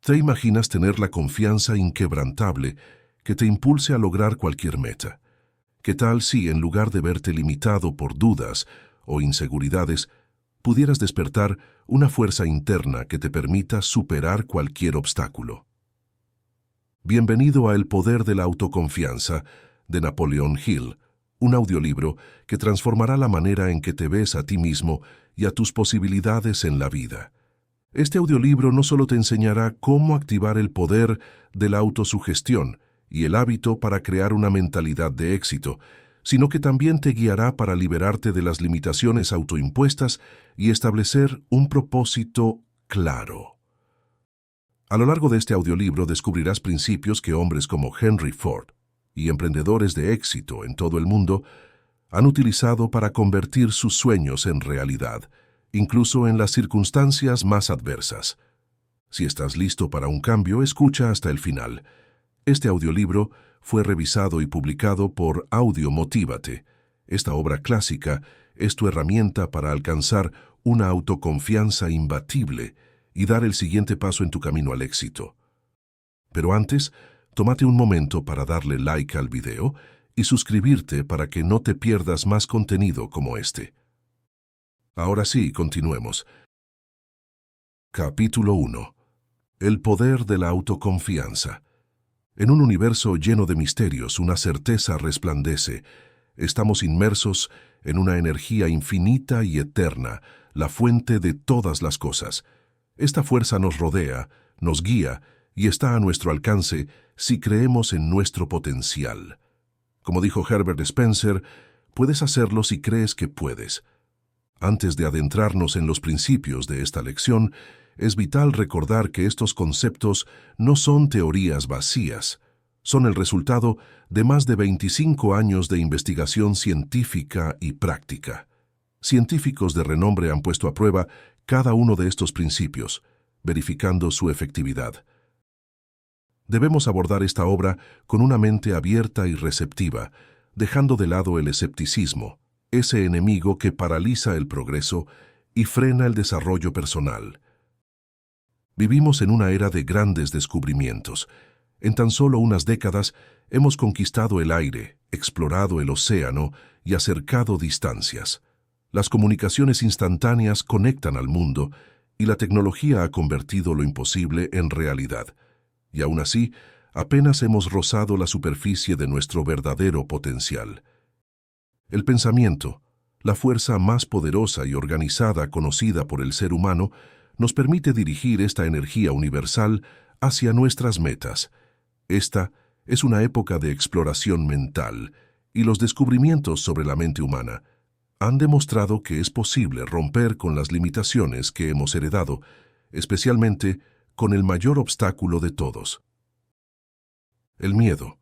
¿Te imaginas tener la confianza inquebrantable que te impulse a lograr cualquier meta? ¿Qué tal si, en lugar de verte limitado por dudas o inseguridades, pudieras despertar una fuerza interna que te permita superar cualquier obstáculo? Bienvenido a El poder de la autoconfianza, de Napoleon Hill, un audiolibro que transformará la manera en que te ves a ti mismo y a tus posibilidades en la vida. Este audiolibro no solo te enseñará cómo activar el poder de la autosugestión y el hábito para crear una mentalidad de éxito, sino que también te guiará para liberarte de las limitaciones autoimpuestas y establecer un propósito claro. A lo largo de este audiolibro descubrirás principios que hombres como Henry Ford y emprendedores de éxito en todo el mundo han utilizado para convertir sus sueños en realidad, incluso en las circunstancias más adversas. Si estás listo para un cambio, escucha hasta el final. Este audiolibro fue revisado y publicado por Audio Motívate. Esta obra clásica es tu herramienta para alcanzar una autoconfianza imbatible y dar el siguiente paso en tu camino al éxito. Pero antes, tómate un momento para darle like al video y suscribirte para que no te pierdas más contenido como este. Ahora sí, continuemos. Capítulo 1. El poder de la autoconfianza. En un universo lleno de misterios, una certeza resplandece. Estamos inmersos en una energía infinita y eterna, la fuente de todas las cosas. Esta fuerza nos rodea, nos guía y está a nuestro alcance si creemos en nuestro potencial. Como dijo Herbert Spencer, puedes hacerlo si crees que puedes. Antes de adentrarnos en los principios de esta lección, es vital recordar que estos conceptos no son teorías vacías, son el resultado de más de 25 años de investigación científica y práctica. Científicos de renombre han puesto a prueba cada uno de estos principios, verificando su efectividad. Debemos abordar esta obra con una mente abierta y receptiva, dejando de lado el escepticismo, ese enemigo que paraliza el progreso y frena el desarrollo personal. Vivimos en una era de grandes descubrimientos. En tan solo unas décadas hemos conquistado el aire, explorado el océano y acercado distancias. Las comunicaciones instantáneas conectan al mundo y la tecnología ha convertido lo imposible en realidad. Y aún así, apenas hemos rozado la superficie de nuestro verdadero potencial. El pensamiento, la fuerza más poderosa y organizada conocida por el ser humano, nos permite dirigir esta energía universal hacia nuestras metas. Esta es una época de exploración mental, y los descubrimientos sobre la mente humana han demostrado que es posible romper con las limitaciones que hemos heredado, especialmente con el mayor obstáculo de todos: el miedo.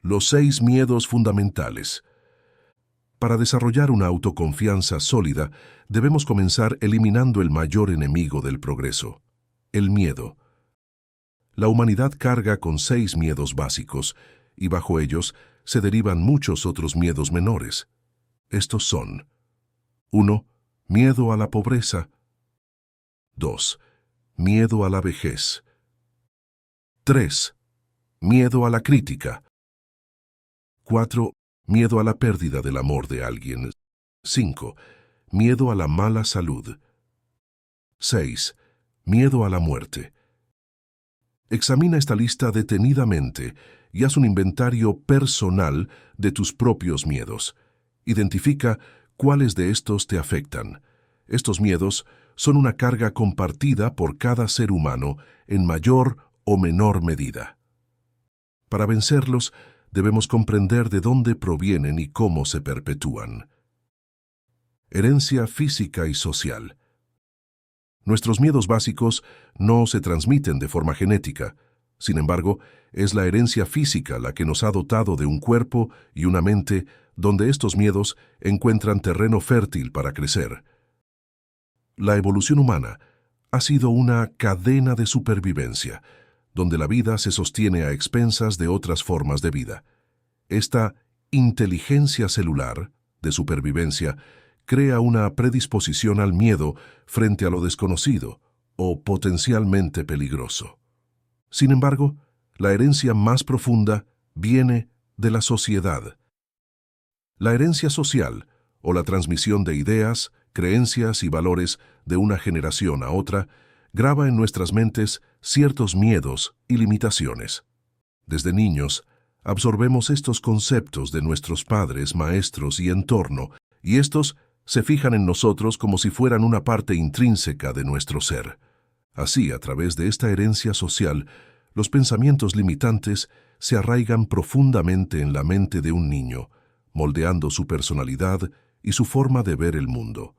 Los 6 miedos fundamentales. Para desarrollar una autoconfianza sólida, debemos comenzar eliminando el mayor enemigo del progreso: el miedo. La humanidad carga con 6 miedos básicos, y bajo ellos se derivan muchos otros miedos menores. Estos son: 1. Miedo a la pobreza. 2. Miedo a la vejez. 3. Miedo a la crítica. 4. Miedo a la pérdida del amor de alguien. 5. Miedo a la mala salud. 6. Miedo a la muerte. Examina esta lista detenidamente y haz un inventario personal de tus propios miedos. Identifica cuáles de estos te afectan. Estos miedos son una carga compartida por cada ser humano en mayor o menor medida. Para vencerlos, debemos comprender de dónde provienen y cómo se perpetúan. Herencia física y social. Nuestros miedos básicos no se transmiten de forma genética. Sin embargo, es la herencia física la que nos ha dotado de un cuerpo y una mente donde estos miedos encuentran terreno fértil para crecer. La evolución humana ha sido una cadena de supervivencia, donde la vida se sostiene a expensas de otras formas de vida. Esta inteligencia celular de supervivencia crea una predisposición al miedo frente a lo desconocido, o potencialmente peligroso. Sin embargo, la herencia más profunda viene de la sociedad. La herencia social, o la transmisión de ideas, creencias y valores de una generación a otra, graba en nuestras mentes ciertos miedos y limitaciones. Desde niños, absorbemos estos conceptos de nuestros padres, maestros y entorno, y estos se fijan en nosotros como si fueran una parte intrínseca de nuestro ser. Así, a través de esta herencia social, los pensamientos limitantes se arraigan profundamente en la mente de un niño, moldeando su personalidad y su forma de ver el mundo.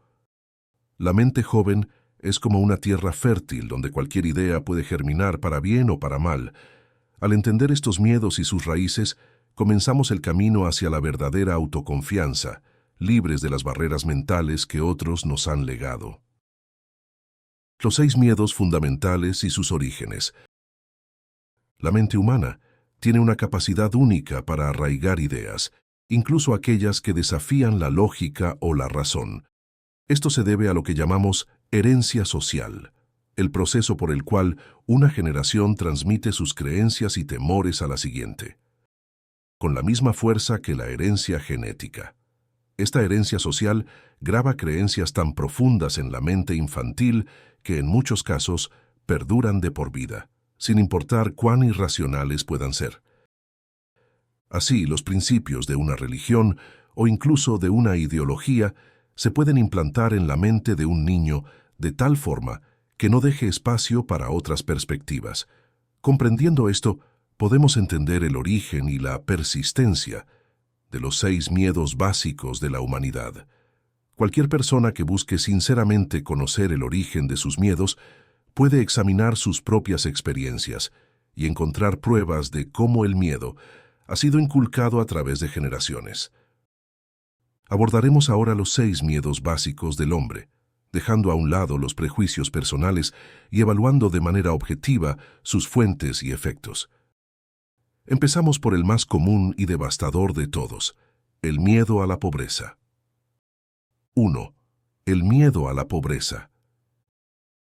La mente joven es como una tierra fértil donde cualquier idea puede germinar para bien o para mal. Al entender estos miedos y sus raíces, comenzamos el camino hacia la verdadera autoconfianza, libres de las barreras mentales que otros nos han legado. Los 6 miedos fundamentales y sus orígenes. La mente humana tiene una capacidad única para arraigar ideas, incluso aquellas que desafían la lógica o la razón. Esto se debe a lo que llamamos herencia social, el proceso por el cual una generación transmite sus creencias y temores a la siguiente, con la misma fuerza que la herencia genética. Esta herencia social graba creencias tan profundas en la mente infantil que en muchos casos perduran de por vida, sin importar cuán irracionales puedan ser. Así, los principios de una religión o incluso de una ideología se pueden implantar en la mente de un niño de tal forma que no deje espacio para otras perspectivas. Comprendiendo esto, podemos entender el origen y la persistencia de los 6 miedos básicos de la humanidad. Cualquier persona que busque sinceramente conocer el origen de sus miedos puede examinar sus propias experiencias y encontrar pruebas de cómo el miedo ha sido inculcado a través de generaciones. Abordaremos ahora los 6 miedos básicos del hombre, dejando a un lado los prejuicios personales y evaluando de manera objetiva sus fuentes y efectos. Empezamos por el más común y devastador de todos, el miedo a la pobreza. 1. El miedo a la pobreza.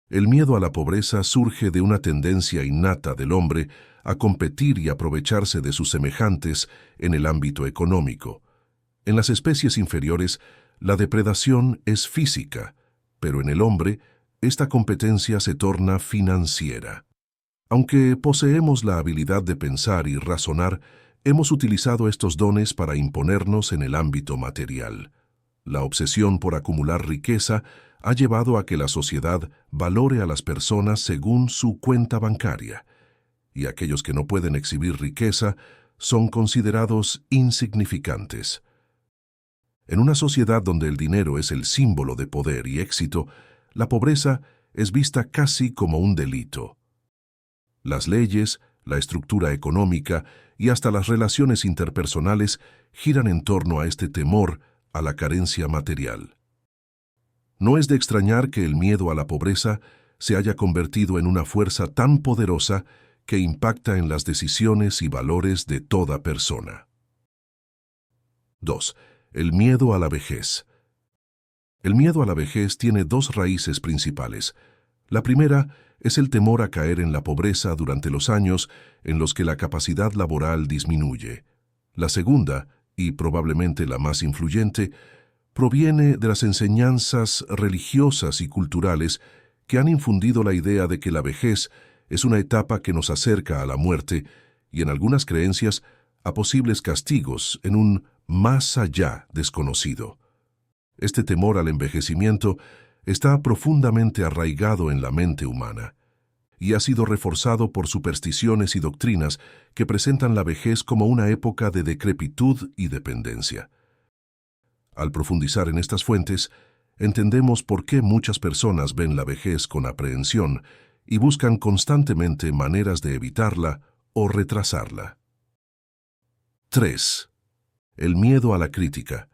El miedo a la pobreza surge de una tendencia innata del hombre a competir y aprovecharse de sus semejantes en el ámbito económico. En las especies inferiores, la depredación es física, pero en el hombre, esta competencia se torna financiera. Aunque poseemos la habilidad de pensar y razonar, hemos utilizado estos dones para imponernos en el ámbito material. La obsesión por acumular riqueza ha llevado a que la sociedad valore a las personas según su cuenta bancaria, y aquellos que no pueden exhibir riqueza son considerados insignificantes. En una sociedad donde el dinero es el símbolo de poder y éxito, la pobreza es vista casi como un delito. Las leyes, la estructura económica y hasta las relaciones interpersonales giran en torno a este temor a la carencia material. No es de extrañar que el miedo a la pobreza se haya convertido en una fuerza tan poderosa que impacta en las decisiones y valores de toda persona. 2. El miedo a la vejez. El miedo a la vejez tiene 2 raíces principales. La primera es el temor a caer en la pobreza durante los años en los que la capacidad laboral disminuye. La segunda, y probablemente la más influyente, proviene de las enseñanzas religiosas y culturales que han infundido la idea de que la vejez es una etapa que nos acerca a la muerte y en algunas creencias a posibles castigos en un más allá desconocido. Este temor al envejecimiento está profundamente arraigado en la mente humana y ha sido reforzado por supersticiones y doctrinas que presentan la vejez como una época de decrepitud y dependencia. Al profundizar en estas fuentes, entendemos por qué muchas personas ven la vejez con aprehensión y buscan constantemente maneras de evitarla o retrasarla. 3. El miedo a la crítica.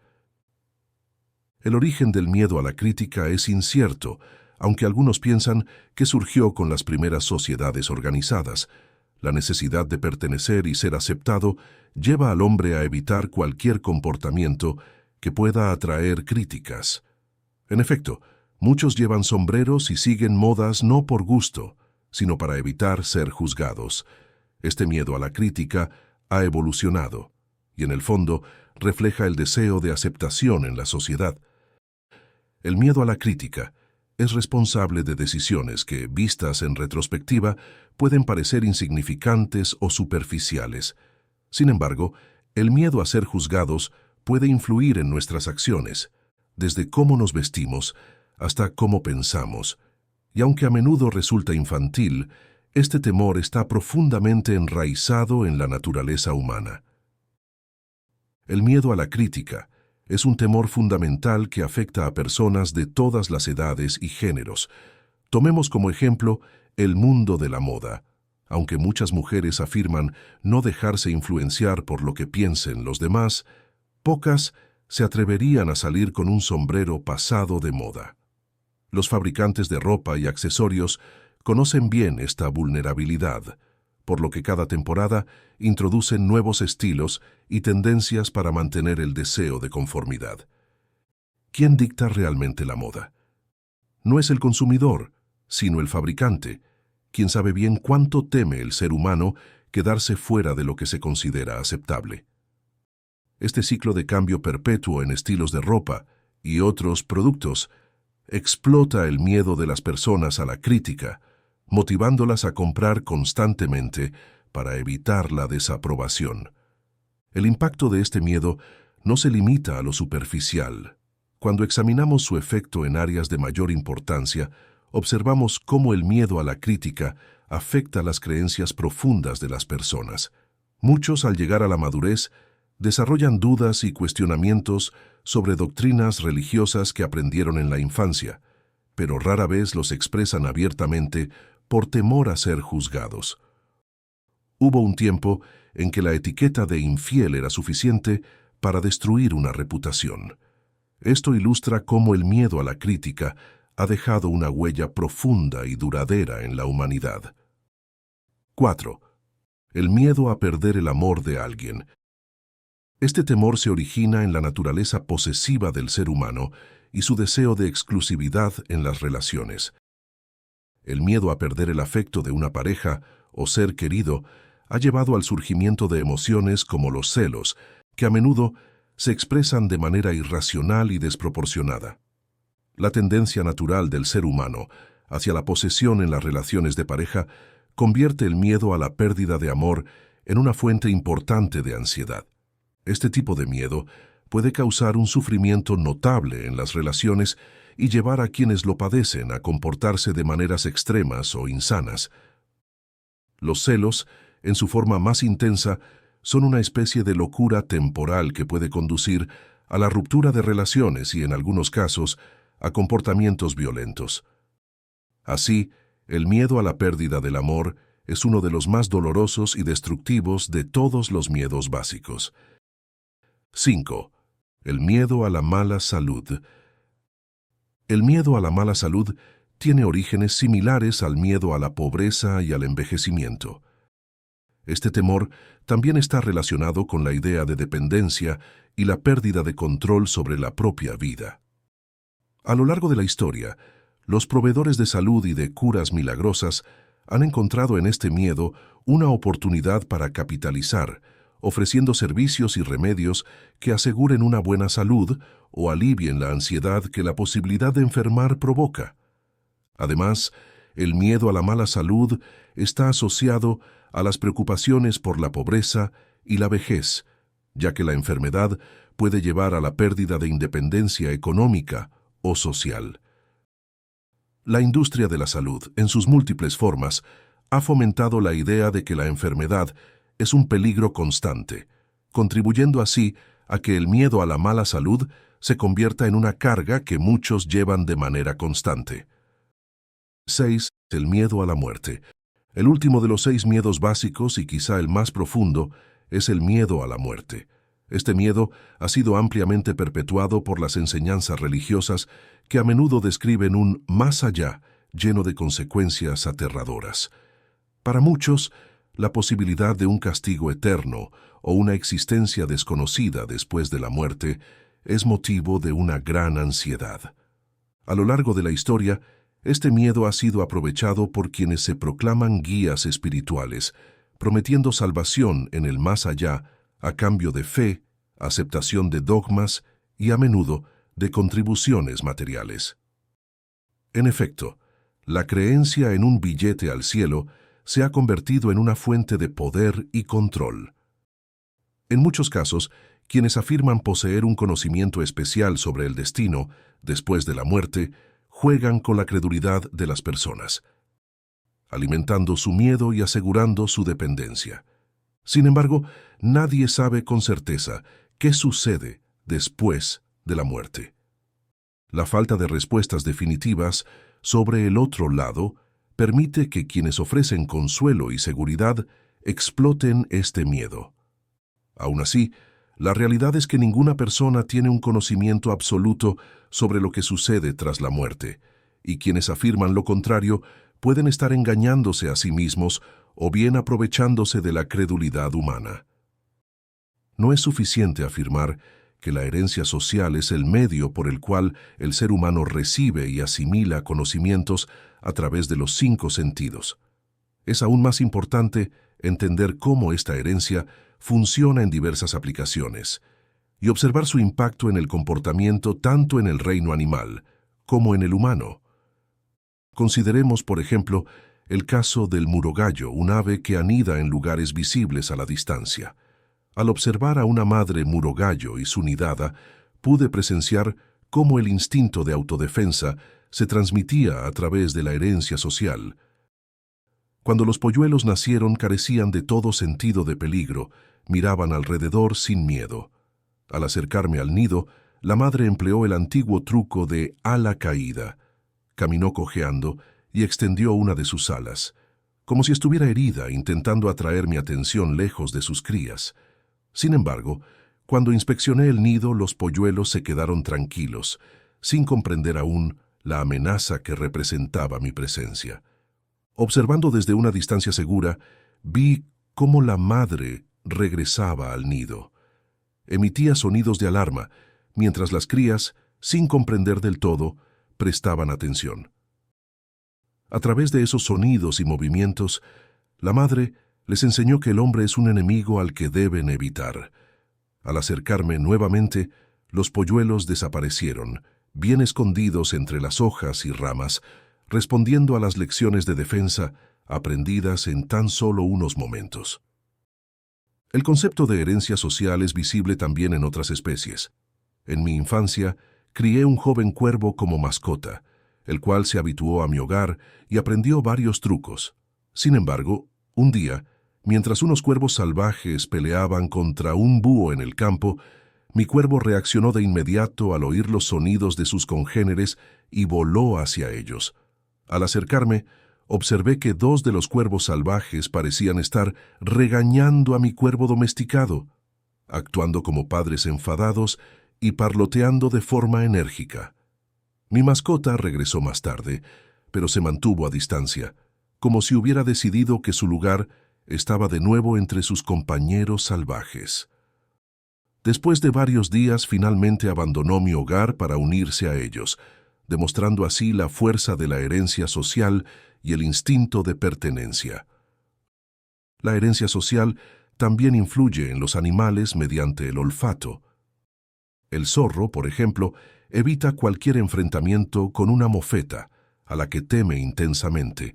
El origen del miedo a la crítica es incierto, aunque algunos piensan que surgió con las primeras sociedades organizadas. La necesidad de pertenecer y ser aceptado lleva al hombre a evitar cualquier comportamiento que pueda atraer críticas. En efecto, Muchos llevan sombreros y siguen modas no por gusto, sino para evitar ser juzgados. Este miedo a la crítica ha evolucionado y en el fondo refleja el deseo de aceptación en la sociedad. El miedo a la crítica es responsable de decisiones que, vistas en retrospectiva, pueden parecer insignificantes o superficiales. Sin embargo, el miedo a ser juzgados puede influir en nuestras acciones, desde cómo nos vestimos hasta cómo pensamos. Y aunque a menudo resulta infantil, este temor está profundamente enraizado en la naturaleza humana. El miedo a la crítica es un temor fundamental que afecta a personas de todas las edades y géneros. Tomemos como ejemplo el mundo de la moda. Aunque muchas mujeres afirman no dejarse influenciar por lo que piensen los demás, pocas se atreverían a salir con un sombrero pasado de moda. Los fabricantes de ropa y accesorios conocen bien esta vulnerabilidad, por lo que cada temporada introducen nuevos estilos y tendencias para mantener el deseo de conformidad. ¿Quién dicta realmente la moda? No es el consumidor, sino el fabricante, quien sabe bien cuánto teme el ser humano quedarse fuera de lo que se considera aceptable. Este ciclo de cambio perpetuo en estilos de ropa y otros productos explota el miedo de las personas a la crítica, motivándolas a comprar constantemente para evitar la desaprobación. El impacto de este miedo no se limita a lo superficial. Cuando examinamos su efecto en áreas de mayor importancia, observamos cómo el miedo a la crítica afecta las creencias profundas de las personas. Muchos, al llegar a la madurez, desarrollan dudas y cuestionamientos sobre doctrinas religiosas que aprendieron en la infancia, pero rara vez los expresan abiertamente por temor a ser juzgados. Hubo un tiempo en que la etiqueta de infiel era suficiente para destruir una reputación. Esto ilustra cómo el miedo a la crítica ha dejado una huella profunda y duradera en la humanidad. 4. El miedo a perder el amor de alguien. Este temor se origina en la naturaleza posesiva del ser humano y su deseo de exclusividad en las relaciones. El miedo a perder el afecto de una pareja o ser querido ha llevado al surgimiento de emociones como los celos, que a menudo se expresan de manera irracional y desproporcionada. La tendencia natural del ser humano hacia la posesión en las relaciones de pareja convierte el miedo a la pérdida de amor en una fuente importante de ansiedad. Este tipo de miedo puede causar un sufrimiento notable en las relaciones y llevar a quienes lo padecen a comportarse de maneras extremas o insanas. Los celos, en su forma más intensa, son una especie de locura temporal que puede conducir a la ruptura de relaciones y, en algunos casos, a comportamientos violentos. Así, el miedo a la pérdida del amor es uno de los más dolorosos y destructivos de todos los miedos básicos. 5. El miedo a la mala salud. El miedo a la mala salud tiene orígenes similares al miedo a la pobreza y al envejecimiento. Este temor también está relacionado con la idea de dependencia y la pérdida de control sobre la propia vida. A lo largo de la historia, los proveedores de salud y de curas milagrosas han encontrado en este miedo una oportunidad para capitalizar, ofreciendo servicios y remedios que aseguren una buena salud o alivien la ansiedad que la posibilidad de enfermar provoca. Además, el miedo a la mala salud está asociado a las preocupaciones por la pobreza y la vejez, ya que la enfermedad puede llevar a la pérdida de independencia económica o social. La industria de la salud, en sus múltiples formas, ha fomentado la idea de que la enfermedad es un peligro constante, contribuyendo así a que el miedo a la mala salud se convierta en una carga que muchos llevan de manera constante. 6. El miedo a la muerte. El último de los 6 miedos básicos y quizá el más profundo es el miedo a la muerte. Este miedo ha sido ampliamente perpetuado por las enseñanzas religiosas que a menudo describen un más allá lleno de consecuencias aterradoras. Para muchos, la posibilidad de un castigo eterno o una existencia desconocida después de la muerte es motivo de una gran ansiedad. A lo largo de la historia, este miedo ha sido aprovechado por quienes se proclaman guías espirituales, prometiendo salvación en el más allá a cambio de fe, aceptación de dogmas y, a menudo, de contribuciones materiales. En efecto, la creencia en un billete al cielo se ha convertido en una fuente de poder y control. En muchos casos, quienes afirman poseer un conocimiento especial sobre el destino después de la muerte, juegan con la credulidad de las personas, alimentando su miedo y asegurando su dependencia. Sin embargo, nadie sabe con certeza qué sucede después de la muerte. La falta de respuestas definitivas sobre el otro lado permite que quienes ofrecen consuelo y seguridad exploten este miedo. Aún así, la realidad es que ninguna persona tiene un conocimiento absoluto sobre lo que sucede tras la muerte, y quienes afirman lo contrario pueden estar engañándose a sí mismos o bien aprovechándose de la credulidad humana. No es suficiente afirmar que la herencia social es el medio por el cual el ser humano recibe y asimila conocimientos a través de los 5 sentidos. Es aún más importante entender cómo esta herencia funciona en diversas aplicaciones y observar su impacto en el comportamiento tanto en el reino animal como en el humano. Consideremos, por ejemplo, el caso del murogallo, un ave que anida en lugares visibles a la distancia. Al observar a una madre murogallo y su nidada, pude presenciar cómo el instinto de autodefensa se transmitía a través de la herencia social. Cuando los polluelos nacieron carecían de todo sentido de peligro, miraban alrededor sin miedo. Al acercarme al nido, la madre empleó el antiguo truco de ala caída. Caminó cojeando y extendió una de sus alas, como si estuviera herida, intentando atraer mi atención lejos de sus crías. Sin embargo, cuando inspeccioné el nido, los polluelos se quedaron tranquilos, sin comprender aún la amenaza que representaba mi presencia. Observando desde una distancia segura, vi cómo la madre regresaba al nido. Emitía sonidos de alarma, mientras las crías, sin comprender del todo, prestaban atención. A través de esos sonidos y movimientos, la madre les enseñó que el hombre es un enemigo al que deben evitar. Al acercarme nuevamente, los polluelos desaparecieron, bien escondidos entre las hojas y ramas, respondiendo a las lecciones de defensa aprendidas en tan solo unos momentos. El concepto de herencia social es visible también en otras especies. En mi infancia, crié un joven cuervo como mascota, el cual se habituó a mi hogar y aprendió varios trucos. Sin embargo, un día, mientras unos cuervos salvajes peleaban contra un búho en el campo, mi cuervo reaccionó de inmediato al oír los sonidos de sus congéneres y voló hacia ellos. Al acercarme, observé que 2 de los cuervos salvajes parecían estar regañando a mi cuervo domesticado, actuando como padres enfadados y parloteando de forma enérgica. Mi mascota regresó más tarde, pero se mantuvo a distancia, como si hubiera decidido que su lugar estaba de nuevo entre sus compañeros salvajes. Después de varios días, finalmente abandonó mi hogar para unirse a ellos, demostrando así la fuerza de la herencia social y el instinto de pertenencia. La herencia social también influye en los animales mediante el olfato. El zorro, por ejemplo, evita cualquier enfrentamiento con una mofeta, a la que teme intensamente,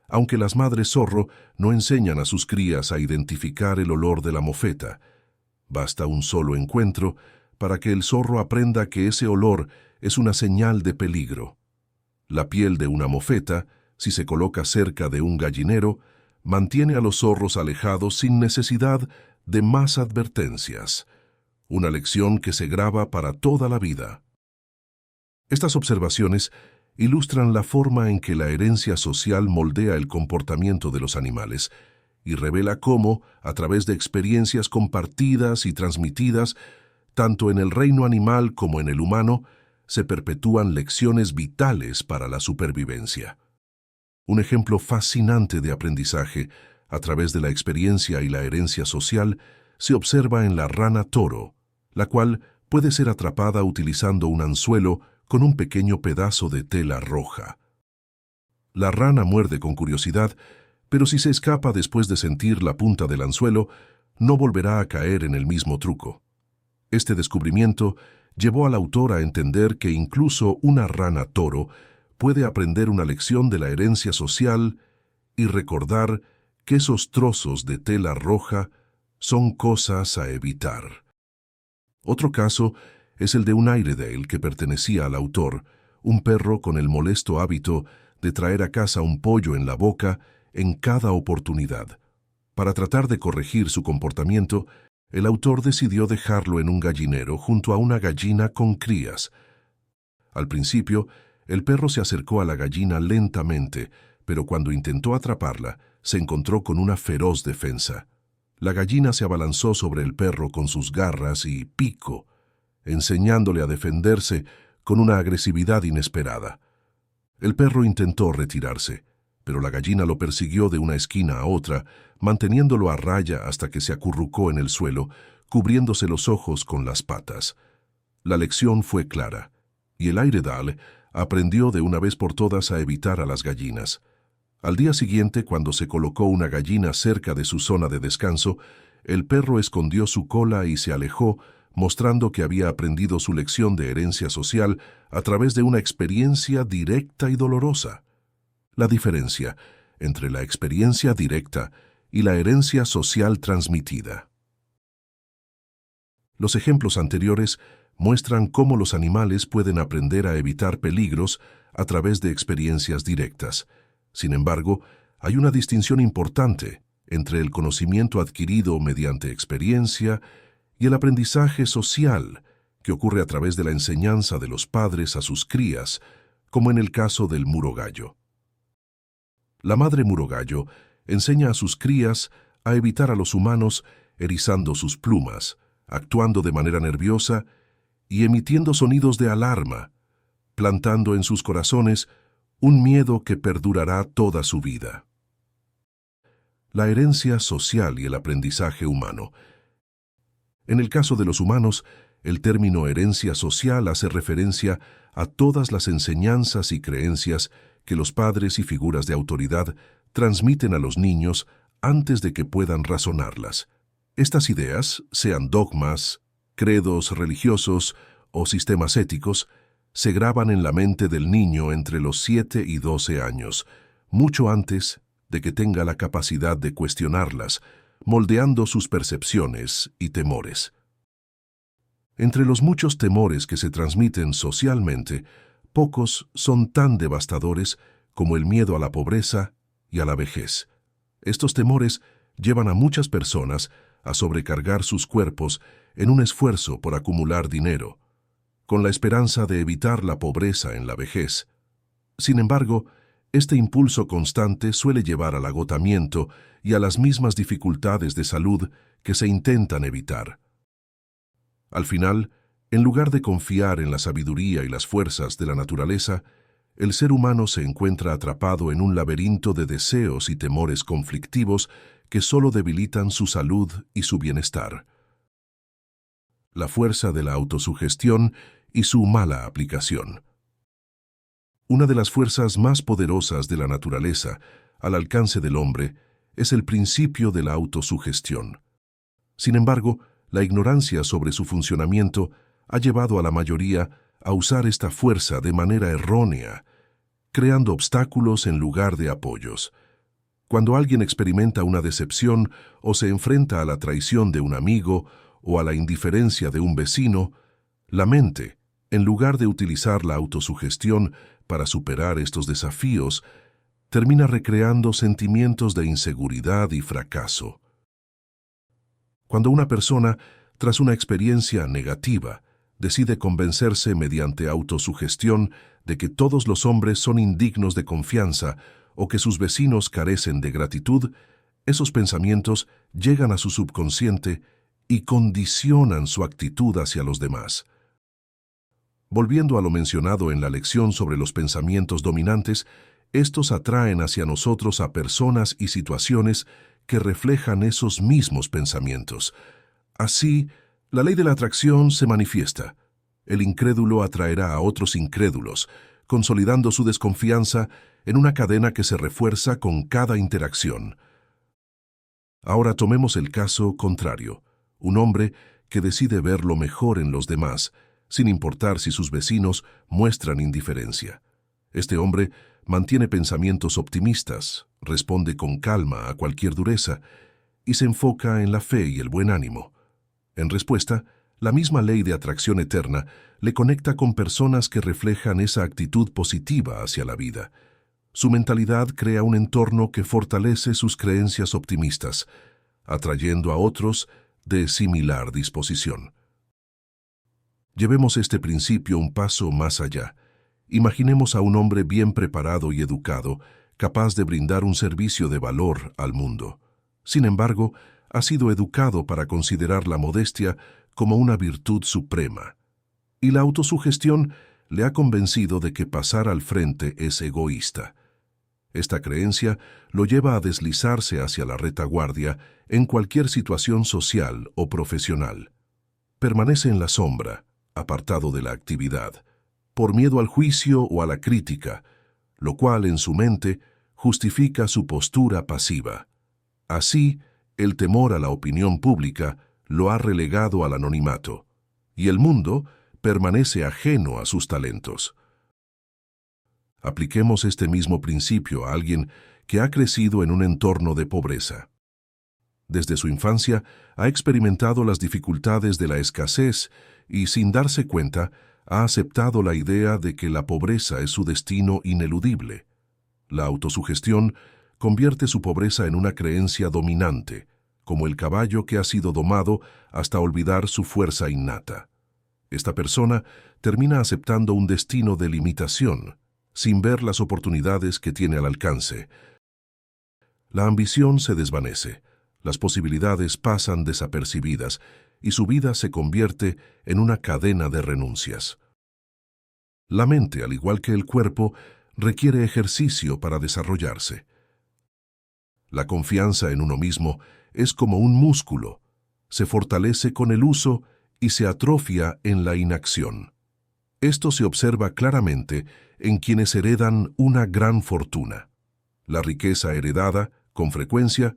aunque las madres zorro no enseñan a sus crías a identificar el olor de la mofeta. Basta un solo encuentro para que el zorro aprenda que ese olor es una señal de peligro. La piel de una mofeta, si se coloca cerca de un gallinero, mantiene a los zorros alejados sin necesidad de más advertencias. Una lección que se graba para toda la vida. Estas observaciones ilustran la forma en que la herencia social moldea el comportamiento de los animales y revela cómo, a través de experiencias compartidas y transmitidas, tanto en el reino animal como en el humano, se perpetúan lecciones vitales para la supervivencia. Un ejemplo fascinante de aprendizaje a través de la experiencia y la herencia social se observa en la rana toro, la cual puede ser atrapada utilizando un anzuelo con un pequeño pedazo de tela roja. La rana muerde con curiosidad, pero si se escapa después de sentir la punta del anzuelo, no volverá a caer en el mismo truco. Este descubrimiento llevó al autor a entender que incluso una rana toro puede aprender una lección de la herencia social y recordar que esos trozos de tela roja son cosas a evitar. Otro caso es el de un Airedale que pertenecía al autor, un perro con el molesto hábito de traer a casa un pollo en la boca en cada oportunidad. Para tratar de corregir su comportamiento, el autor decidió dejarlo en un gallinero junto a una gallina con crías. Al principio, el perro se acercó a la gallina lentamente, pero cuando intentó atraparla, se encontró con una feroz defensa. La gallina se abalanzó sobre el perro con sus garras y pico, enseñándole a defenderse con una agresividad inesperada. El perro intentó retirarse, pero la gallina lo persiguió de una esquina a otra, manteniéndolo a raya hasta que se acurrucó en el suelo, cubriéndose los ojos con las patas. La lección fue clara, y el Airedale aprendió de una vez por todas a evitar a las gallinas. Al día siguiente, cuando se colocó una gallina cerca de su zona de descanso, el perro escondió su cola y se alejó, mostrando que había aprendido su lección de herencia social a través de una experiencia directa y dolorosa. La diferencia entre la experiencia directa y la herencia social transmitida. Los ejemplos anteriores muestran cómo los animales pueden aprender a evitar peligros a través de experiencias directas. Sin embargo, hay una distinción importante entre el conocimiento adquirido mediante experiencia y el aprendizaje social, que ocurre a través de la enseñanza de los padres a sus crías, como en el caso del muro gallo. La madre muro gallo enseña a sus crías a evitar a los humanos erizando sus plumas, actuando de manera nerviosa y emitiendo sonidos de alarma, plantando en sus corazones un miedo que perdurará toda su vida. La herencia social y el aprendizaje humano. En el caso de los humanos, el término herencia social hace referencia a todas las enseñanzas y creencias que los padres y figuras de autoridad transmiten a los niños antes de que puedan razonarlas. Estas ideas, sean dogmas, credos religiosos o sistemas éticos, se graban en la mente del niño entre los 7 y 12 años, mucho antes de que tenga la capacidad de cuestionarlas, moldeando sus percepciones y temores. Entre los muchos temores que se transmiten socialmente, pocos son tan devastadores como el miedo a la pobreza y a la vejez. Estos temores llevan a muchas personas a sobrecargar sus cuerpos en un esfuerzo por acumular dinero, con la esperanza de evitar la pobreza en la vejez. Sin embargo, este impulso constante suele llevar al agotamiento y a las mismas dificultades de salud que se intentan evitar. Al final, en lugar de confiar en la sabiduría y las fuerzas de la naturaleza, el ser humano se encuentra atrapado en un laberinto de deseos y temores conflictivos que solo debilitan su salud y su bienestar. La fuerza de la autosugestión y su mala aplicación. Una de las fuerzas más poderosas de la naturaleza, al alcance del hombre, es el principio de la autosugestión. Sin embargo, la ignorancia sobre su funcionamiento ha llevado a la mayoría a usar esta fuerza de manera errónea, creando obstáculos en lugar de apoyos. Cuando alguien experimenta una decepción o se enfrenta a la traición de un amigo o a la indiferencia de un vecino, la mente, en lugar de utilizar la autosugestión para superar estos desafíos, termina recreando sentimientos de inseguridad y fracaso. Cuando una persona, tras una experiencia negativa, decide convencerse mediante autosugestión de que todos los hombres son indignos de confianza o que sus vecinos carecen de gratitud, esos pensamientos llegan a su subconsciente y condicionan su actitud hacia los demás. Volviendo a lo mencionado en la lección sobre los pensamientos dominantes, estos atraen hacia nosotros a personas y situaciones que reflejan esos mismos pensamientos. Así, la ley de la atracción se manifiesta. El incrédulo atraerá a otros incrédulos, consolidando su desconfianza en una cadena que se refuerza con cada interacción. Ahora tomemos el caso contrario, un hombre que decide ver lo mejor en los demás, sin importar si sus vecinos muestran indiferencia. Este hombre mantiene pensamientos optimistas, responde con calma a cualquier dureza y se enfoca en la fe y el buen ánimo. En respuesta, la misma ley de atracción eterna le conecta con personas que reflejan esa actitud positiva hacia la vida. Su mentalidad crea un entorno que fortalece sus creencias optimistas, atrayendo a otros de similar disposición. Llevemos este principio un paso más allá. Imaginemos a un hombre bien preparado y educado, capaz de brindar un servicio de valor al mundo. Sin embargo, ha sido educado para considerar la modestia como una virtud suprema. Y la autosugestión le ha convencido de que pasar al frente es egoísta. Esta creencia lo lleva a deslizarse hacia la retaguardia en cualquier situación social o profesional. Permanece en la sombra, apartado de la actividad, por miedo al juicio o a la crítica, lo cual en su mente justifica su postura pasiva. Así, el temor a la opinión pública lo ha relegado al anonimato, y el mundo permanece ajeno a sus talentos. Apliquemos este mismo principio a alguien que ha crecido en un entorno de pobreza. Desde su infancia ha experimentado las dificultades de la escasez y, sin darse cuenta, ha aceptado la idea de que la pobreza es su destino ineludible. La autosugestión convierte su pobreza en una creencia dominante, como el caballo que ha sido domado hasta olvidar su fuerza innata. Esta persona termina aceptando un destino de limitación, sin ver las oportunidades que tiene al alcance. La ambición se desvanece, las posibilidades pasan desapercibidas y su vida se convierte en una cadena de renuncias. La mente, al igual que el cuerpo, requiere ejercicio para desarrollarse. La confianza en uno mismo es como un músculo, se fortalece con el uso y se atrofia en la inacción. Esto se observa claramente en quienes heredan una gran fortuna. La riqueza heredada, con frecuencia,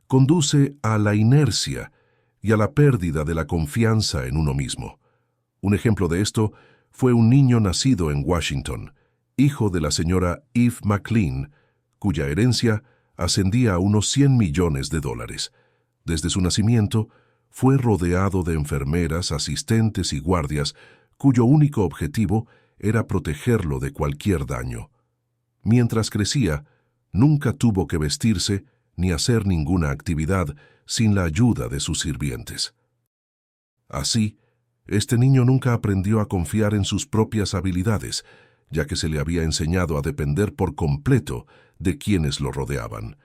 conduce a la inercia y a la pérdida de la confianza en uno mismo. Un ejemplo de esto fue un niño nacido en Washington, hijo de la señora Eve McLean, cuya herencia ascendía a unos $100 millones. Desde su nacimiento, fue rodeado de enfermeras, asistentes y guardias cuyo único objetivo era protegerlo de cualquier daño. Mientras crecía, nunca tuvo que vestirse ni hacer ninguna actividad sin la ayuda de sus sirvientes. Así, este niño nunca aprendió a confiar en sus propias habilidades, ya que se le había enseñado a depender por completo de quienes lo rodeaban.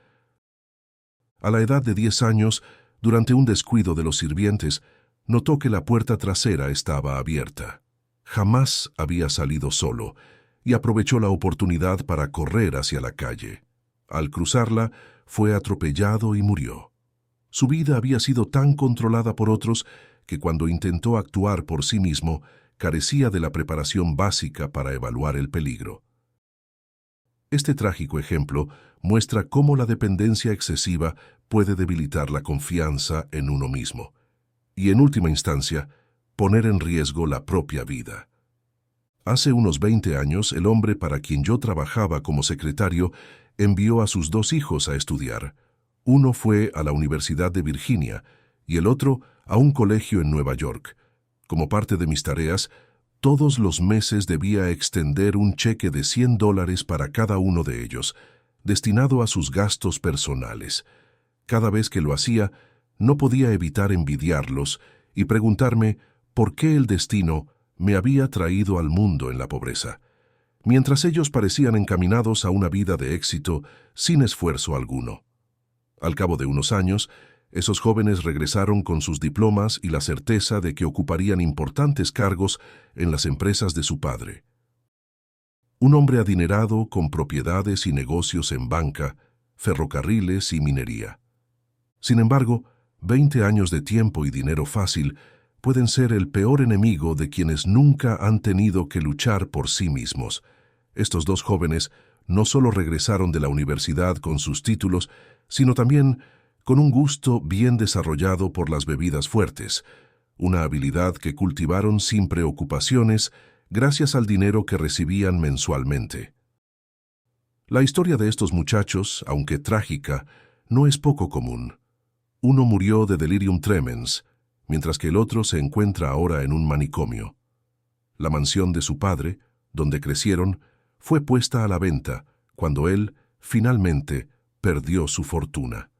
A la edad de 10 años, durante un descuido de los sirvientes, notó que la puerta trasera estaba abierta. Jamás había salido solo, y aprovechó la oportunidad para correr hacia la calle. Al cruzarla, fue atropellado y murió. Su vida había sido tan controlada por otros que cuando intentó actuar por sí mismo, carecía de la preparación básica para evaluar el peligro. Este trágico ejemplo muestra cómo la dependencia excesiva puede debilitar la confianza en uno mismo y, en última instancia, poner en riesgo la propia vida. Hace unos 20 años, el hombre para quien yo trabajaba como secretario envió a sus 2 hijos a estudiar. Uno fue a la Universidad de Virginia y el otro a un colegio en Nueva York. Como parte de mis tareas, todos los meses debía extender un cheque de $100 para cada uno de ellos, destinado a sus gastos personales. Cada vez que lo hacía, no podía evitar envidiarlos y preguntarme por qué el destino me había traído al mundo en la pobreza, mientras ellos parecían encaminados a una vida de éxito sin esfuerzo alguno. Al cabo de unos años, esos jóvenes regresaron con sus diplomas y la certeza de que ocuparían importantes cargos en las empresas de su padre. Un hombre adinerado con propiedades y negocios en banca, ferrocarriles y minería. Sin embargo, 20 años de tiempo y dinero fácil pueden ser el peor enemigo de quienes nunca han tenido que luchar por sí mismos. Estos dos jóvenes no solo regresaron de la universidad con sus títulos, sino también con un gusto bien desarrollado por las bebidas fuertes, una habilidad que cultivaron sin preocupaciones gracias al dinero que recibían mensualmente. La historia de estos muchachos, aunque trágica, no es poco común. Uno murió de delirium tremens, mientras que el otro se encuentra ahora en un manicomio. La mansión de su padre, donde crecieron, fue puesta a la venta cuando él, finalmente, perdió su fortuna.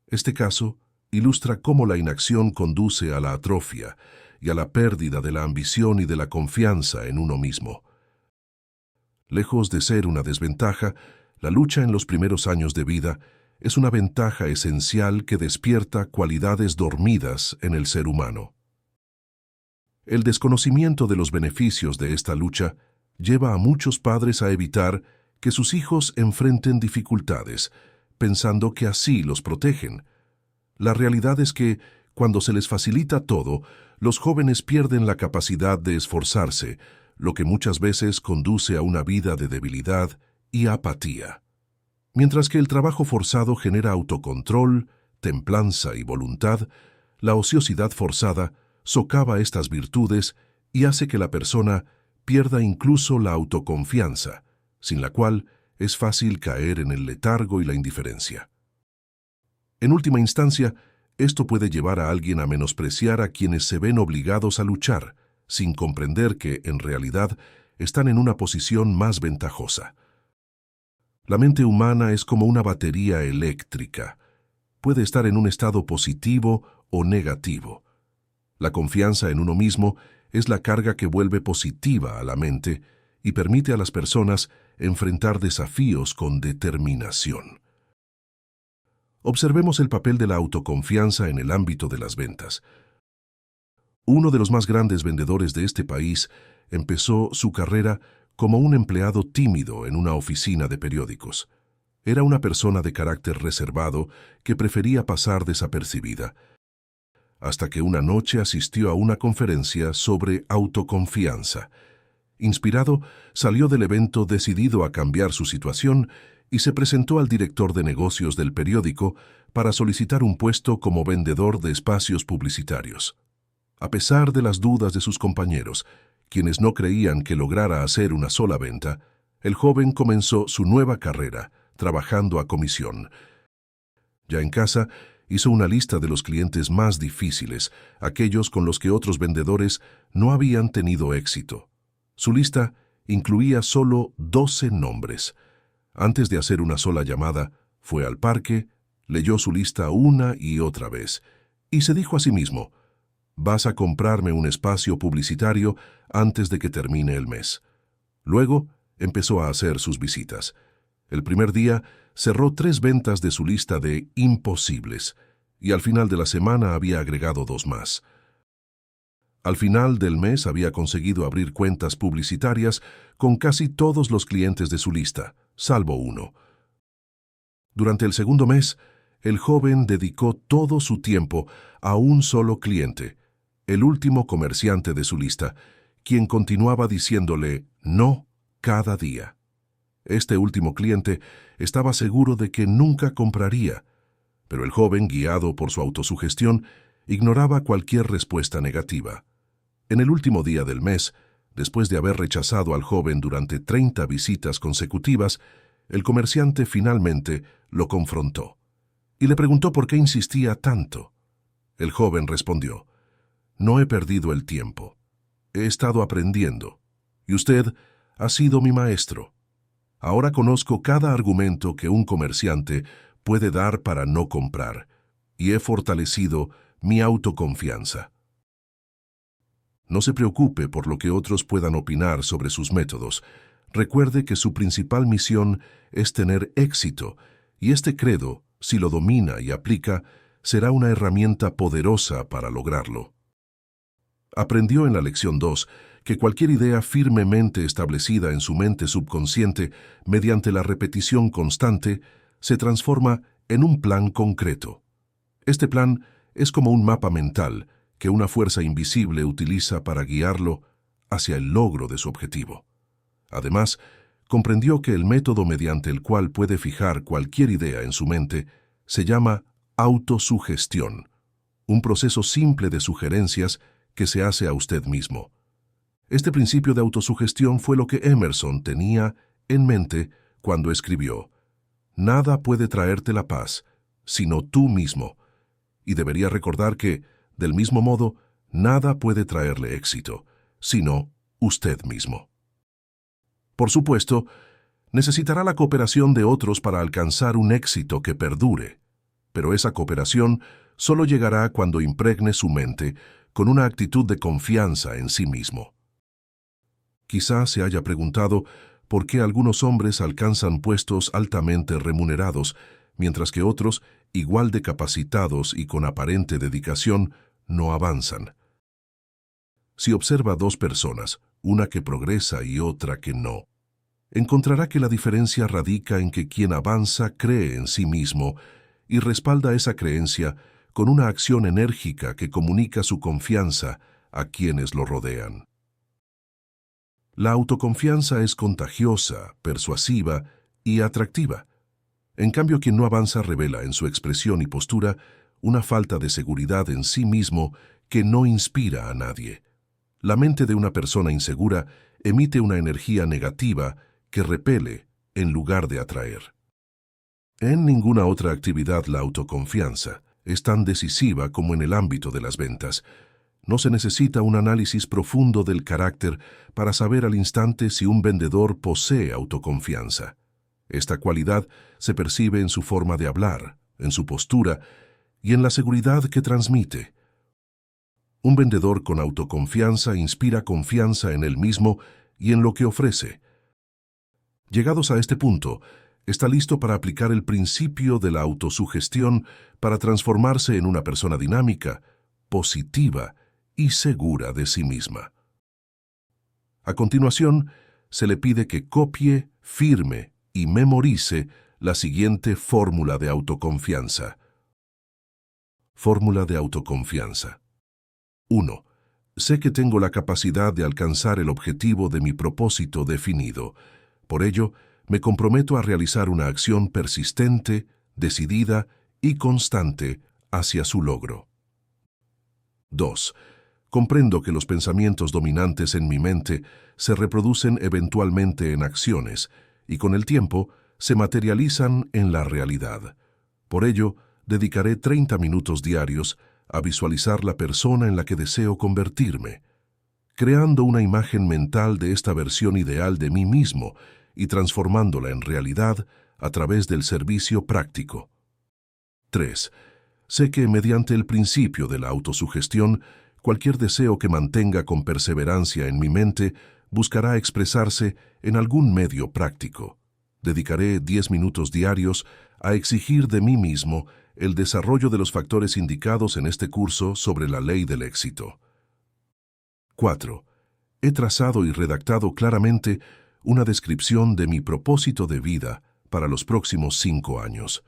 Este caso ilustra cómo la inacción conduce a la atrofia y a la pérdida de la ambición y de la confianza en uno mismo. Lejos de ser una desventaja, la lucha en los primeros años de vida es una ventaja esencial que despierta cualidades dormidas en el ser humano. El desconocimiento de los beneficios de esta lucha lleva a muchos padres a evitar que sus hijos enfrenten dificultades, pensando que así los protegen. La realidad es que, cuando se les facilita todo, los jóvenes pierden la capacidad de esforzarse, lo que muchas veces conduce a una vida de debilidad y apatía. Mientras que el trabajo forzado genera autocontrol, templanza y voluntad, la ociosidad forzada socava estas virtudes y hace que la persona pierda incluso la autoconfianza, sin la cual es fácil caer en el letargo y la indiferencia. En última instancia, esto puede llevar a alguien a menospreciar a quienes se ven obligados a luchar, sin comprender que, en realidad, están en una posición más ventajosa. La mente humana es como una batería eléctrica. Puede estar en un estado positivo o negativo. La confianza en uno mismo es la carga que vuelve positiva a la mente y permite a las personas enfrentar desafíos con determinación. Observemos el papel de la autoconfianza en el ámbito de las ventas. Uno de los más grandes vendedores de este país empezó su carrera como un empleado tímido en una oficina de periódicos. Era una persona de carácter reservado que prefería pasar desapercibida, hasta que una noche asistió a una conferencia sobre autoconfianza. Inspirado, salió del evento decidido a cambiar su situación y se presentó al director de negocios del periódico para solicitar un puesto como vendedor de espacios publicitarios. A pesar de las dudas de sus compañeros, quienes no creían que lograra hacer una sola venta, el joven comenzó su nueva carrera, trabajando a comisión. Ya en casa, hizo una lista de los clientes más difíciles, aquellos con los que otros vendedores no habían tenido éxito. Su lista incluía solo 12 nombres. Antes de hacer una sola llamada, fue al parque, leyó su lista una y otra vez, y se dijo a sí mismo: «Vas a comprarme un espacio publicitario antes de que termine el mes». Luego, empezó a hacer sus visitas. El primer día, cerró 3 ventas de su lista de imposibles, y al final de la semana había agregado 2 más. Al final del mes había conseguido abrir cuentas publicitarias con casi todos los clientes de su lista, salvo uno. Durante el segundo mes, el joven dedicó todo su tiempo a un solo cliente, el último comerciante de su lista, quien continuaba diciéndole no cada día. Este último cliente estaba seguro de que nunca compraría, pero el joven, guiado por su autosugestión, ignoraba cualquier respuesta negativa. En el último día del mes, después de haber rechazado al joven durante 30 visitas consecutivas, el comerciante finalmente lo confrontó y le preguntó por qué insistía tanto. El joven respondió: «No he perdido el tiempo. He estado aprendiendo, y usted ha sido mi maestro. Ahora conozco cada argumento que un comerciante puede dar para no comprar, y he fortalecido mi autoconfianza». No se preocupe por lo que otros puedan opinar sobre sus métodos. Recuerde que su principal misión es tener éxito, y este credo, si lo domina y aplica, será una herramienta poderosa para lograrlo. Aprendió en la lección 2 que cualquier idea firmemente establecida en su mente subconsciente mediante la repetición constante se transforma en un plan concreto. Este plan es como un mapa mental que una fuerza invisible utiliza para guiarlo hacia el logro de su objetivo. Además, comprendió que el método mediante el cual puede fijar cualquier idea en su mente se llama autosugestión, un proceso simple de sugerencias que se hace a usted mismo. Este principio de autosugestión fue lo que Emerson tenía en mente cuando escribió: «Nada puede traerte la paz, sino tú mismo», y debería recordar que, del mismo modo, nada puede traerle éxito, sino usted mismo. Por supuesto, necesitará la cooperación de otros para alcanzar un éxito que perdure, pero esa cooperación solo llegará cuando impregne su mente con una actitud de confianza en sí mismo. Quizá se haya preguntado por qué algunos hombres alcanzan puestos altamente remunerados, mientras que otros, igual de capacitados y con aparente dedicación, no avanzan. Si observa dos personas, una que progresa y otra que no, encontrará que la diferencia radica en que quien avanza cree en sí mismo y respalda esa creencia con una acción enérgica que comunica su confianza a quienes lo rodean. La autoconfianza es contagiosa, persuasiva y atractiva. En cambio, quien no avanza revela en su expresión y postura una falta de seguridad en sí mismo que no inspira a nadie. La mente de una persona insegura emite una energía negativa que repele en lugar de atraer. En ninguna otra actividad la autoconfianza es tan decisiva como en el ámbito de las ventas. No se necesita un análisis profundo del carácter para saber al instante si un vendedor posee autoconfianza. Esta cualidad se percibe en su forma de hablar, en su postura y en la seguridad que transmite. Un vendedor con autoconfianza inspira confianza en él mismo y en lo que ofrece. Llegados a este punto, está listo para aplicar el principio de la autosugestión para transformarse en una persona dinámica, positiva y segura de sí misma. A continuación, se le pide que copie, firme y memorice la siguiente fórmula de autoconfianza. Fórmula de autoconfianza. 1. Sé que tengo la capacidad de alcanzar el objetivo de mi propósito definido. Por ello, me comprometo a realizar una acción persistente, decidida y constante hacia su logro. 2. Comprendo que los pensamientos dominantes en mi mente se reproducen eventualmente en acciones y con el tiempo se materializan en la realidad. Por ello, dedicaré 30 minutos diarios a visualizar la persona en la que deseo convertirme, creando una imagen mental de esta versión ideal de mí mismo y transformándola en realidad a través del servicio práctico. 3. Sé que mediante el principio de la autosugestión, cualquier deseo que mantenga con perseverancia en mi mente buscará expresarse en algún medio práctico. Dedicaré 10 minutos diarios a exigir de mí mismo el desarrollo de los factores indicados en este curso sobre la ley del éxito. 4. He trazado y redactado claramente una descripción de mi propósito de vida para los próximos 5 años.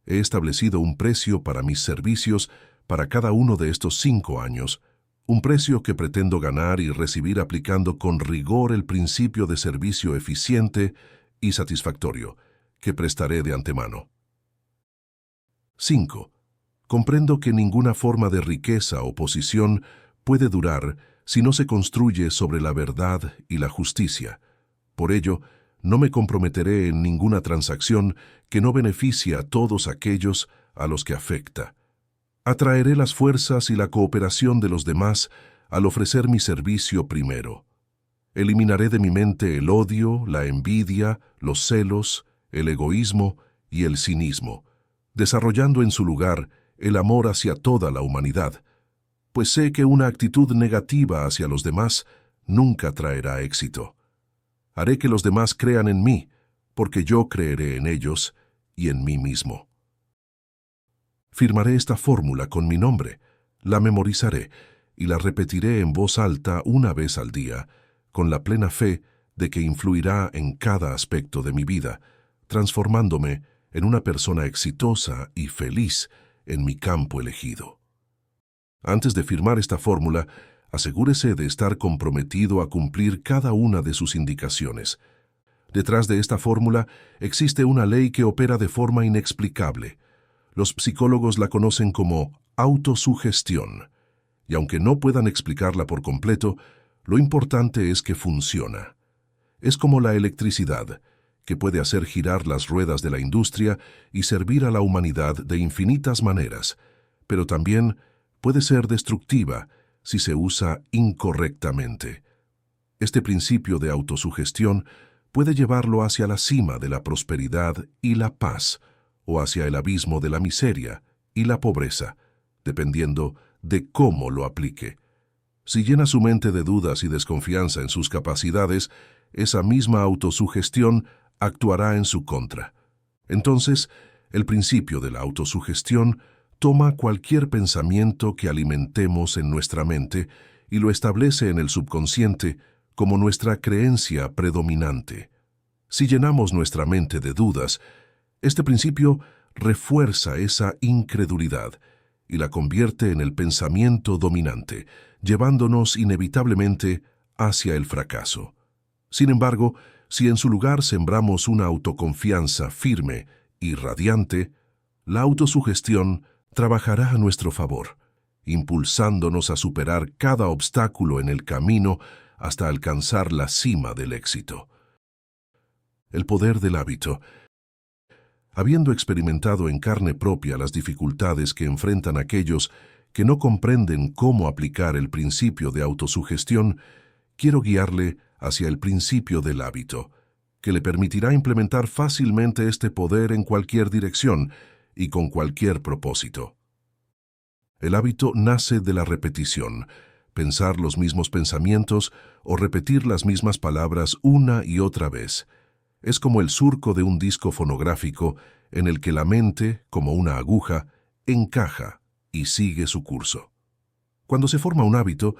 He establecido un precio para mis servicios para cada uno de estos 5 años, un precio que pretendo ganar y recibir aplicando con rigor el principio de servicio eficiente y satisfactorio que prestaré de antemano. 5. Comprendo que ninguna forma de riqueza o posición puede durar si no se construye sobre la verdad y la justicia. Por ello, no me comprometeré en ninguna transacción que no beneficie a todos aquellos a los que afecta. Atraeré las fuerzas y la cooperación de los demás al ofrecer mi servicio primero. Eliminaré de mi mente el odio, la envidia, los celos, el egoísmo y el cinismo, desarrollando en su lugar el amor hacia toda la humanidad, pues sé que una actitud negativa hacia los demás nunca traerá éxito. Haré que los demás crean en mí, porque yo creeré en ellos y en mí mismo. Firmaré esta fórmula con mi nombre, la memorizaré y la repetiré en voz alta una vez al día, con la plena fe de que influirá en cada aspecto de mi vida, transformándome en una persona exitosa y feliz en mi campo elegido. Antes de firmar esta fórmula, asegúrese de estar comprometido a cumplir cada una de sus indicaciones. Detrás de esta fórmula existe una ley que opera de forma inexplicable. Los psicólogos la conocen como autosugestión, y aunque no puedan explicarla por completo, lo importante es que funciona. Es como la electricidad, que puede hacer girar las ruedas de la industria y servir a la humanidad de infinitas maneras, pero también puede ser destructiva si se usa incorrectamente. Este principio de autosugestión puede llevarlo hacia la cima de la prosperidad y la paz, o hacia el abismo de la miseria y la pobreza, dependiendo de cómo lo aplique. Si llena su mente de dudas y desconfianza en sus capacidades, esa misma autosugestión actuará en su contra. Entonces, el principio de la autosugestión toma cualquier pensamiento que alimentemos en nuestra mente y lo establece en el subconsciente como nuestra creencia predominante. Si llenamos nuestra mente de dudas, este principio refuerza esa incredulidad y la convierte en el pensamiento dominante, llevándonos inevitablemente hacia el fracaso. Sin embargo, si en su lugar sembramos una autoconfianza firme y radiante, la autosugestión trabajará a nuestro favor, impulsándonos a superar cada obstáculo en el camino hasta alcanzar la cima del éxito. El poder del hábito. Habiendo experimentado en carne propia las dificultades que enfrentan aquellos que no comprenden cómo aplicar el principio de autosugestión, quiero guiarle hacia el principio del hábito, que le permitirá implementar fácilmente este poder en cualquier dirección y con cualquier propósito. El hábito nace de la repetición, pensar los mismos pensamientos o repetir las mismas palabras una y otra vez. Es como el surco de un disco fonográfico en el que la mente, como una aguja, encaja y sigue su curso. Cuando se forma un hábito,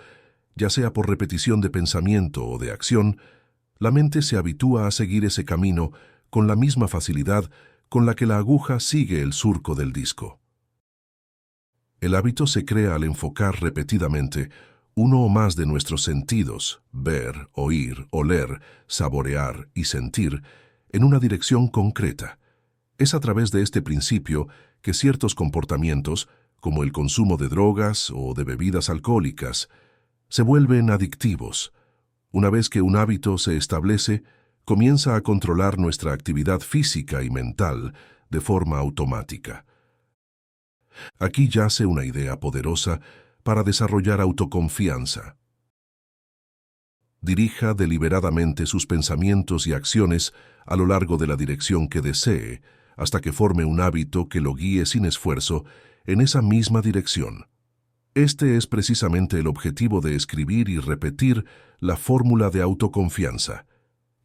ya sea por repetición de pensamiento o de acción, la mente se habitúa a seguir ese camino con la misma facilidad con la que la aguja sigue el surco del disco. El hábito se crea al enfocar repetidamente uno o más de nuestros sentidos, ver, oír, oler, saborear y sentir, en una dirección concreta. Es a través de este principio que ciertos comportamientos, como el consumo de drogas o de bebidas alcohólicas, se vuelven adictivos. Una vez que un hábito se establece, comienza a controlar nuestra actividad física y mental de forma automática. Aquí yace una idea poderosa para desarrollar autoconfianza. Dirija deliberadamente sus pensamientos y acciones a lo largo de la dirección que desee, hasta que forme un hábito que lo guíe sin esfuerzo en esa misma dirección. Este es precisamente el objetivo de escribir y repetir la fórmula de autoconfianza,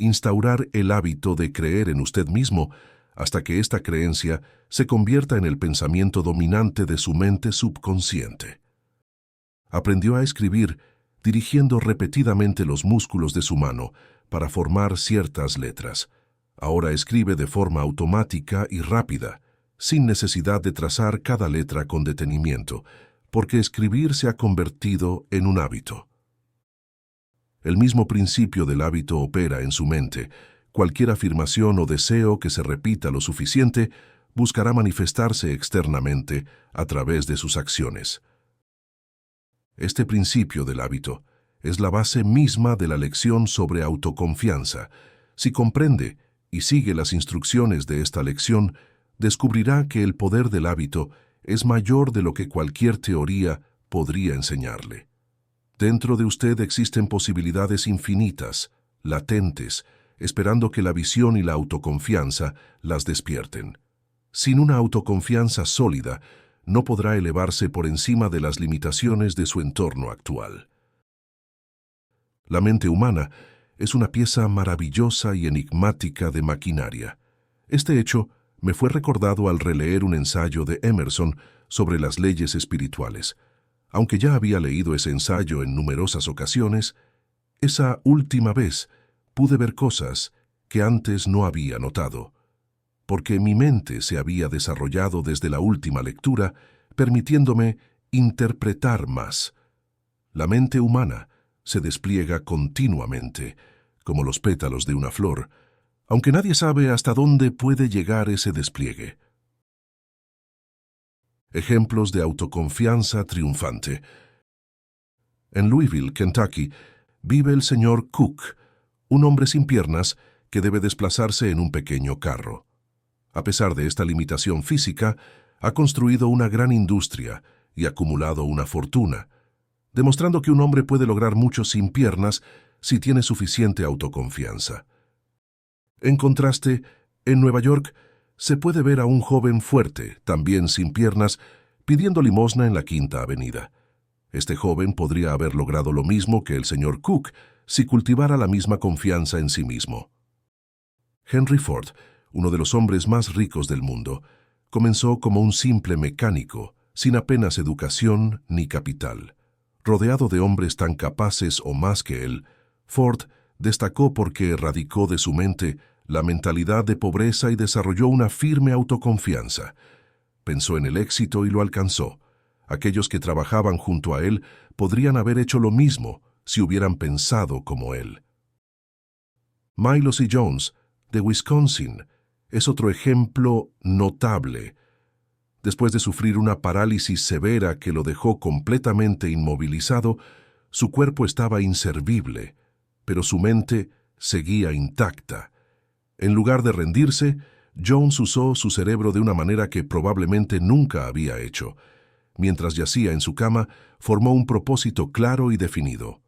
instaurar el hábito de creer en usted mismo hasta que esta creencia se convierta en el pensamiento dominante de su mente subconsciente. Aprendió a escribir dirigiendo repetidamente los músculos de su mano para formar ciertas letras. Ahora escribe de forma automática y rápida, sin necesidad de trazar cada letra con detenimiento, porque escribir se ha convertido en un hábito. El mismo principio del hábito opera en su mente. Cualquier afirmación o deseo que se repita lo suficiente buscará manifestarse externamente a través de sus acciones. Este principio del hábito es la base misma de la lección sobre autoconfianza. Si comprende y sigue las instrucciones de esta lección, descubrirá que el poder del hábito es mayor de lo que cualquier teoría podría enseñarle. Dentro de usted existen posibilidades infinitas, latentes, esperando que la visión y la autoconfianza las despierten. Sin una autoconfianza sólida, no podrá elevarse por encima de las limitaciones de su entorno actual. La mente humana es una pieza maravillosa y enigmática de maquinaria. Este hecho me fue recordado al releer un ensayo de Emerson sobre las leyes espirituales. Aunque ya había leído ese ensayo en numerosas ocasiones, esa última vez pude ver cosas que antes no había notado, porque mi mente se había desarrollado desde la última lectura, permitiéndome interpretar más. La mente humana se despliega continuamente, como los pétalos de una flor, aunque nadie sabe hasta dónde puede llegar ese despliegue. Ejemplos de autoconfianza triunfante. En Louisville, Kentucky, vive el señor Cook, un hombre sin piernas que debe desplazarse en un pequeño carro. A pesar de esta limitación física, ha construido una gran industria y acumulado una fortuna, demostrando que un hombre puede lograr mucho sin piernas si tiene suficiente autoconfianza. En contraste, en Nueva York, se puede ver a un joven fuerte, también sin piernas, pidiendo limosna en la Quinta Avenida. Este joven podría haber logrado lo mismo que el señor Cook si cultivara la misma confianza en sí mismo. Henry Ford, uno de los hombres más ricos del mundo, comenzó como un simple mecánico, sin apenas educación ni capital. Rodeado de hombres tan capaces o más que él, Ford destacó porque erradicó de su mente la mentalidad de pobreza y desarrolló una firme autoconfianza. Pensó en el éxito y lo alcanzó. Aquellos que trabajaban junto a él podrían haber hecho lo mismo si hubieran pensado como él. Milo C. Jones, de Wisconsin, es otro ejemplo notable. Después de sufrir una parálisis severa que lo dejó completamente inmovilizado, su cuerpo estaba inservible, pero su mente seguía intacta. En lugar de rendirse, Jones usó su cerebro de una manera que probablemente nunca había hecho. Mientras yacía en su cama, formó un propósito claro y definido: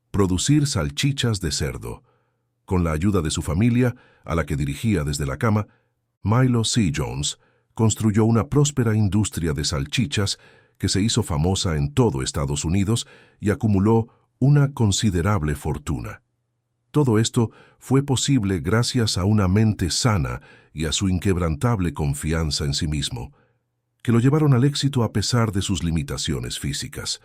producir salchichas de cerdo. Con la ayuda de su familia, a la que dirigía desde la cama, Milo C. Jones construyó una próspera industria de salchichas que se hizo famosa en todo Estados Unidos y acumuló una considerable fortuna. Todo esto fue posible gracias a una mente sana y a su inquebrantable confianza en sí mismo, que lo llevaron al éxito a pesar de sus limitaciones físicas.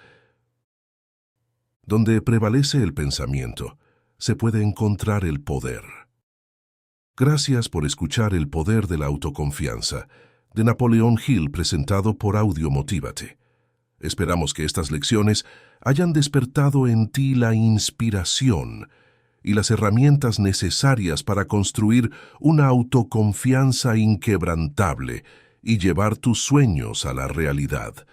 Donde prevalece el pensamiento, se puede encontrar el poder. Gracias por escuchar El poder de la autoconfianza, de Napoleón Hill, presentado por Audio Motívate. Esperamos que estas lecciones hayan despertado en ti la inspiración y las herramientas necesarias para construir una autoconfianza inquebrantable y llevar tus sueños a la realidad.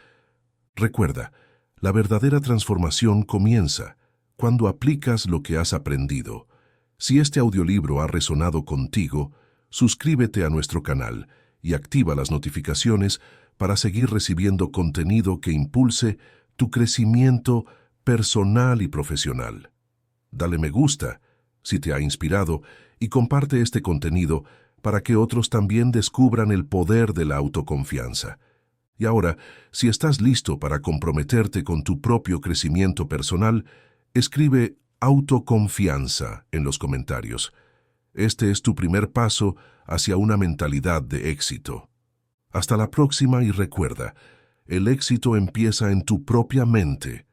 Recuerda, la verdadera transformación comienza cuando aplicas lo que has aprendido. Si este audiolibro ha resonado contigo, suscríbete a nuestro canal y activa las notificaciones para seguir recibiendo contenido que impulse tu crecimiento personal y profesional. Dale me gusta si te ha inspirado y comparte este contenido para que otros también descubran el poder de la autoconfianza. Y ahora, si estás listo para comprometerte con tu propio crecimiento personal, escribe autoconfianza en los comentarios. Este es tu primer paso hacia una mentalidad de éxito. Hasta la próxima y recuerda, el éxito empieza en tu propia mente.